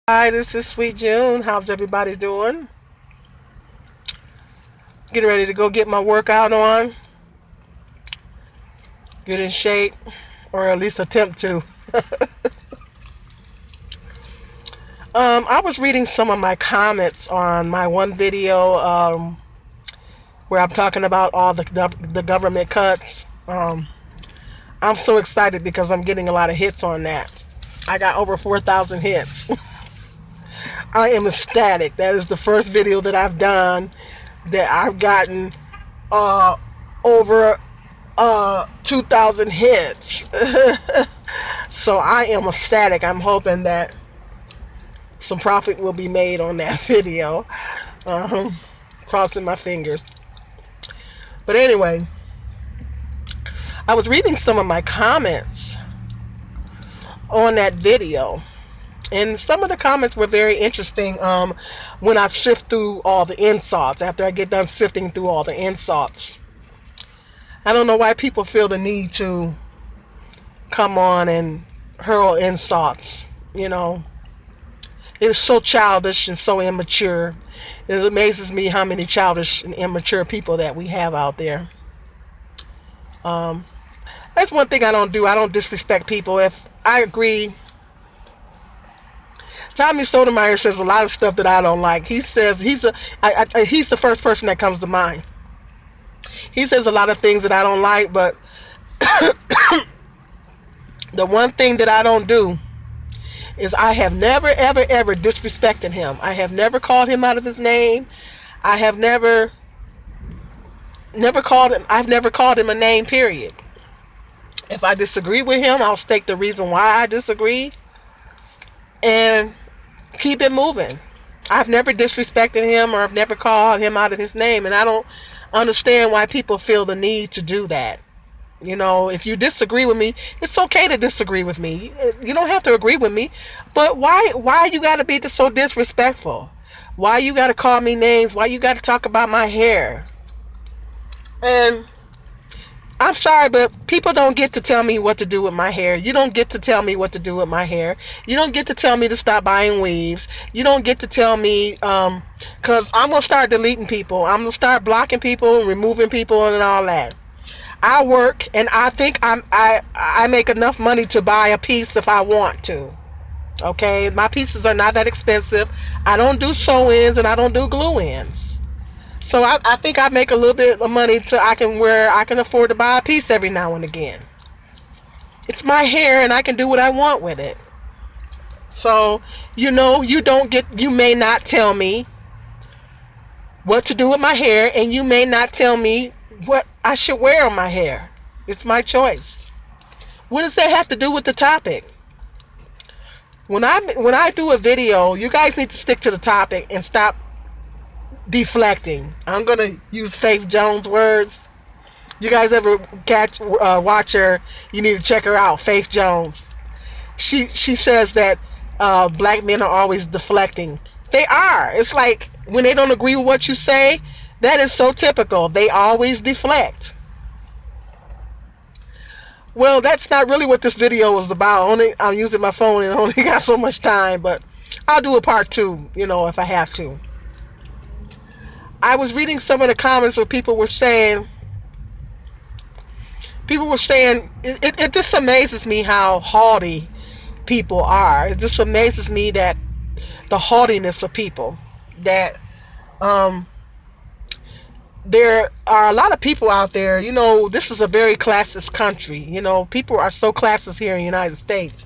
Hi, this is Sweet June. How's everybody doing? Getting ready to go get my workout on, get in shape, or at least attempt to. I was reading some of my comments on my one video where I'm talking about all the government cuts. I'm so excited because I'm getting a lot of hits on that. I got over 4,000 hits. I am ecstatic. That is the first video that I've done that I've gotten uh, over 2,000 hits. So I am ecstatic. I'm hoping that some profit will be made on that video. Um, Crossing my fingers. But anyway, I was reading some of my comments on that video. And some of the comments were very interesting when I sift through all the insults, after I get done sifting through all the insults. I don't know why people feel the need to come on and hurl insults. You know, it is so childish and so immature. It amazes me how many childish and immature people that we have out there. Um, that's one thing I don't do. I don't disrespect people. If I agree, Tommy Sotomayor says a lot of stuff that I don't like. He says he's the first person that comes to mind. He says a lot of things that I don't like, but the one thing that I don't do is I have never, ever, ever disrespected him. I have never called him out of his name. I have I've never called him a name, period. If I disagree with him, I'll state the reason why I disagree and keep it moving. I've never disrespected him or I've never called him out of his name, and I don't understand why people feel the need to do that. You know, if you disagree with me, it's okay to disagree with me. You don't have to agree with me, but why you got to be so disrespectful? Why you got to call me names? Why you got to talk about my hair? And I'm sorry, but people don't get to tell me what to do with my hair. You don't get to tell me what to do with my hair. You don't get to tell me to stop buying weaves. You don't get to tell me, because I'm going to start deleting people. I'm going to start blocking people and removing people and all that. I work, and I think I make enough money to buy a piece if I want to. Okay, my pieces are not that expensive. I don't do sew-ins and I don't do glue-ins. So I think I make a little bit of money to I can afford to buy a piece every now and again. It's my hair and I can do what I want with it. So, you may not tell me what to do with my hair, and you may not tell me what I should wear on my hair. It's my choice. What does that have to do with the topic? When I do a video, you guys need to stick to the topic and stop deflecting. I'm gonna use Faith Jones' words. You guys ever watch her? You need to check her out, Faith Jones. She says that black men are always deflecting. They are. It's like when they don't agree with what you say, that is so typical. They always deflect. Well, that's not really what this video is about. I'm using my phone and only got so much time, but I'll do a part two, if I have to. I was reading some of the comments where it just amazes me how haughty people are. It just amazes me that the haughtiness of people, that there are a lot of people out there. This is a very classist country. People are so classist here in the United States,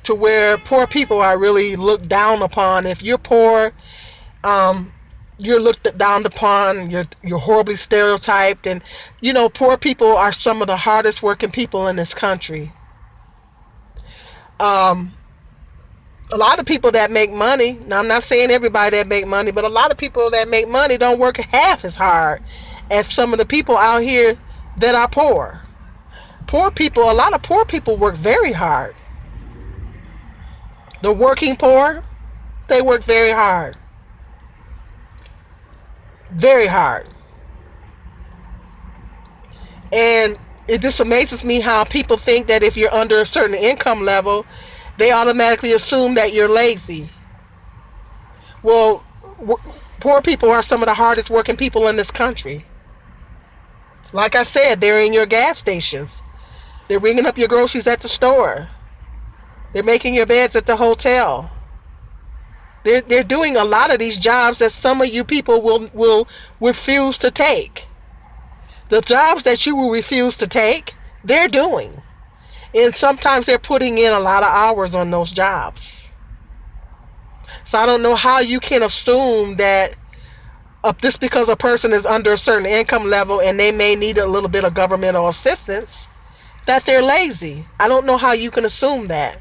to where poor people are really looked down upon. If you're poor, you're looked down upon. You're horribly stereotyped, and poor people are some of the hardest working people in this country. A lot of people that make money, now I'm not saying everybody that make money, but a lot of people that make money don't work half as hard as some of the people out here that are poor. A lot of poor people work very hard. The working poor, they work very hard. Very hard. And it just amazes me how people think that if you're under a certain income level, they automatically assume that you're lazy. Well, poor people are some of the hardest working people in this country. Like I said, they're in your gas stations. They're ringing up your groceries at the store. They're making your beds at the hotel. They're doing a lot of these jobs that some of you people will refuse to take. The jobs that you will refuse to take, they're doing. And sometimes they're putting in a lot of hours on those jobs. So I don't know how you can assume that just because a person is under a certain income level and they may need a little bit of governmental assistance, that they're lazy. I don't know how you can assume that.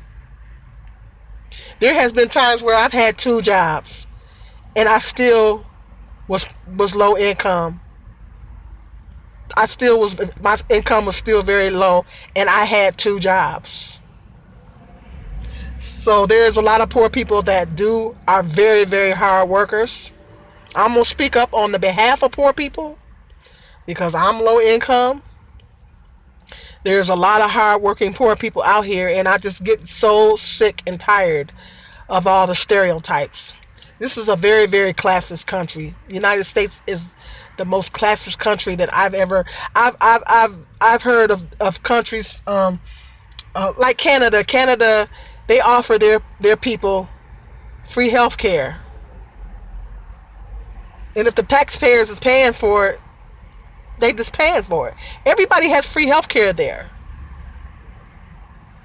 There has been times where I've had 2 jobs and I still was low income. My income was still very low and I had 2 jobs. So there's a lot of poor people that are very, very hard workers. I'm going to speak up on the behalf of poor people because I'm low income. There's a lot of hard-working poor people out here, and I just get so sick and tired of all the stereotypes. This is a very, very classist country. The United States is the most classist country that I've heard of countries like Canada. Canada, they offer their people free health care. And if the taxpayers is paying for it, they just paying for it. Everybody has free health care there.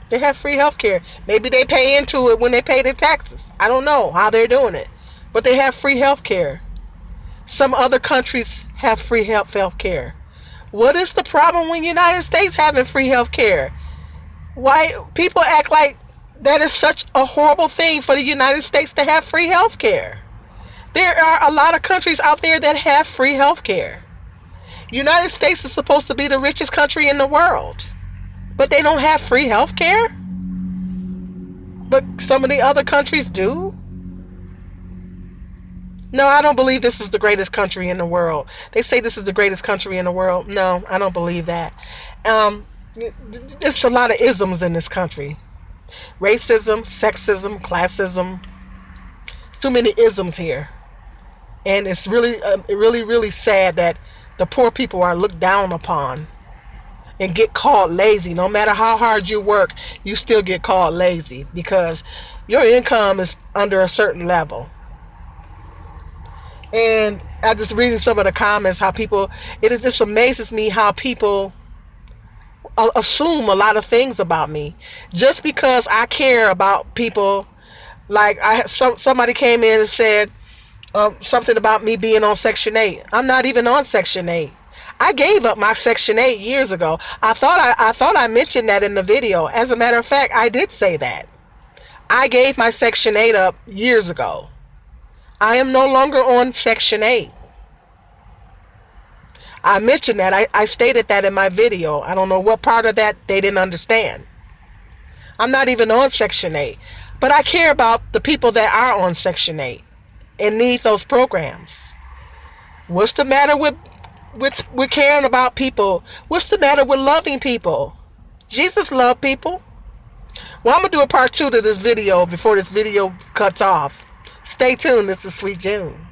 They have free health care. Maybe they pay into it when they pay their taxes. I don't know how they're doing it. But they have free health care. Some other countries have free health care. What is the problem with the United States having free health care? Why people act like that is such a horrible thing for the United States to have free health care? There are a lot of countries out there that have free health care. United States is supposed to be the richest country in the world, but they don't have free health care? But some of the other countries do? No, I don't believe this is the greatest country in the world. They say this is the greatest country in the world. No, I don't believe that. There's a lot of isms in this country. Racism, sexism, classism. There's too many isms here. And it's really, really, really sad that the poor people are looked down upon and get called lazy. No matter how hard you work, you still get called lazy because your income is under a certain level. And I just reading some of the comments, it just amazes me how people assume a lot of things about me just because I care about people. Like somebody came in and said something about me being on Section 8. I'm not even on Section 8. I gave up my Section 8 years ago. I thought I mentioned that in the video. As a matter of fact, I did say that. I gave my Section 8 up years ago. I am no longer on Section 8. I mentioned that. I stated that in my video. I don't know what part of that they didn't understand. I'm not even on Section 8. But I care about the people that are on Section 8 and need those programs. What's the matter with caring about people? What's the matter with loving people? Jesus loved people. Well, I'm going to do a part 2 to this video before this video cuts off. Stay tuned. This is Sweet June.